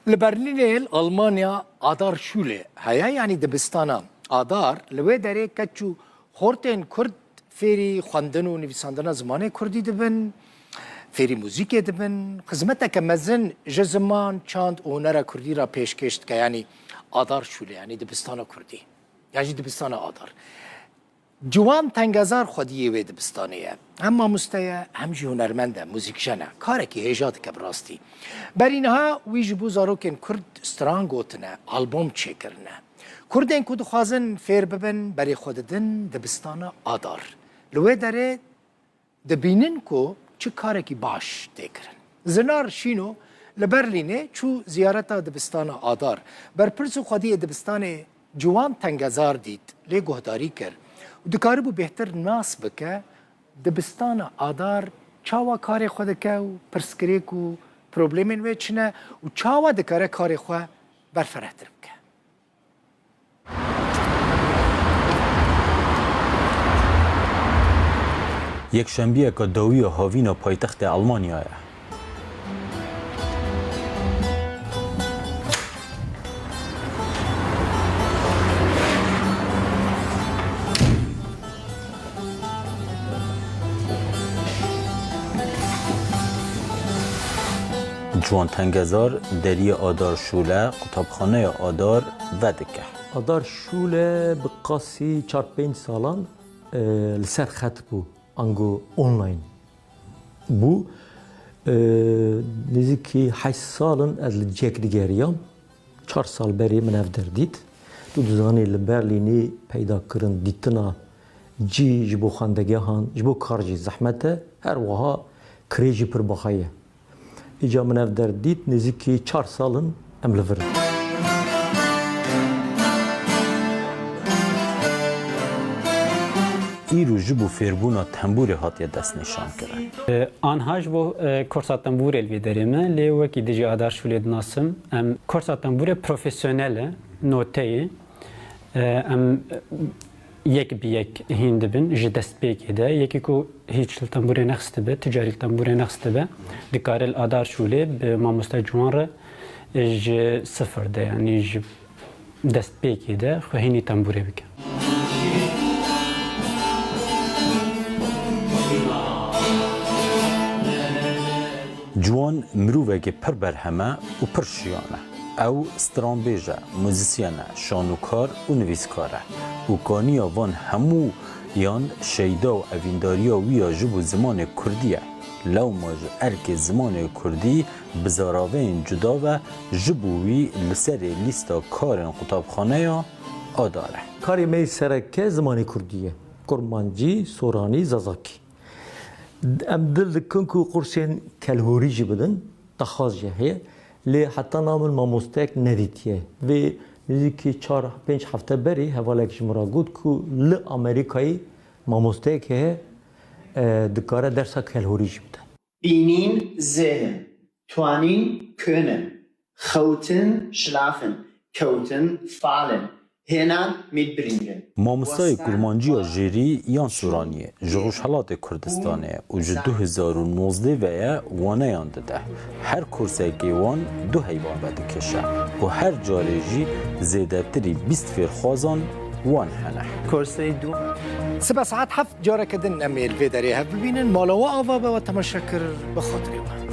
لبرلین ألمانيا آدار شوله هيا يعني دبستانا آدار لوی داره کچو خورتن کرد فیری خواندن و نویساندن زمان کردی دبن فیری موزیک دبن خدمت که مزن جزمان چاند اونر کردی را پیشکشت که یعنی آدار شوله یعنی دبستانا کردی یعنی دبستانا آدار جوان تنگزار خودیه و دبستانیه اما مستیه همجی هنرمنده موزیکشنه کارکی هیجاد که براستی بر اینها ویج بو زاروکن کرد ستران گوتنه آلبوم چه کرنه کردین که دخوازن فیر ببن بری خوددن دبستان آدار لوی داره دبینن که چه کارکی باش دیکرن زنار شینو لبرلینه چو زیارتا دبستان آدار بر پرسو خودی دبستان جوان تنگزار دید لی گهداری کرد و دکاره بو بهتر ناس بکه دبستان آدار چاوا کار خود که و پرسکریک و پروبلیمن ویچنه و چاوا دکاره کار خود برفرهتر بکه یک شنبه که داوی هاوینا پایتخت آلمانیا جوان تنگزار دری آدار شوله قطبخانه آدار و دکه آدار شوله بقاسی 4-5 سالان لسر خط بو انگو اونلاین بو نزدیکی 8 سالن از جک دیگریام 4 سال بری من افدر دید دو دوزانی لبرلینی پیدا کرن دیتنا جی جبو خاندگی هان جبو کارجی زحمته هر وها کریجی پر بخایه ایجا من افدر دید نزدیکی 4 سالن املور ایرو جبو فیربونا تنبور هاتیه دست نشان کرد. آنها جبو کورسات تنبور الوی داریم لی وکی دیجی آدار شولید ناسم کورسات تنبور پروفیسیونله نوتهی یک بی یک هند بین جی دست بیکی ده یکی کو هیچ تنبور نخست به تجاری تنبور نخست به دکار آدار شولی به ماموستا جوان را جی صفر ده یعنی جی دست بیکی ده خو هینی تنبوره بکن. جوان مروفه که پر برهمه و پر شیانه او سترانبیجه، موزیسیانه، شانوکار و نویسکاره و کانیا وان همو یان شیدا و اوینداریا ویا جبو زمان کردیه لو ماج ارک زمان کردی بزاراوین جدا و جبوی لسر لیستا کارن قطابخانه یا آداره کاری می سرکه زمان کردیه کرمانجی، سورانی، زازاکی ام دل کنکو قرصین کلهوری جی بدن تخاص جهیه لی حتی نامل ماموستک ندیتیه و نزدیکی 4-5 هفته بری حوالک جمرا گود که ل امریکایی ماموستک هه دکاره درسا کلهوری جی بدن بینین ذهن توانین کنن خوتن شلافن کوتن فعلن هنان میدبرینگن ماموستای کرمانجی جیری یان سورانیه جغوش حالات کردستانه و جه 2019 ویا وانه یانده ده هر کرسه که وان 2 حیوان بده کشه و هر جاره جی زیده تری 20 فیر خوازان وان هنه کرسه 2 7 ساعات 7 جاره کدن امیل وی داره هف ببینن مالا و آوا و تماشا کر بخاطری وان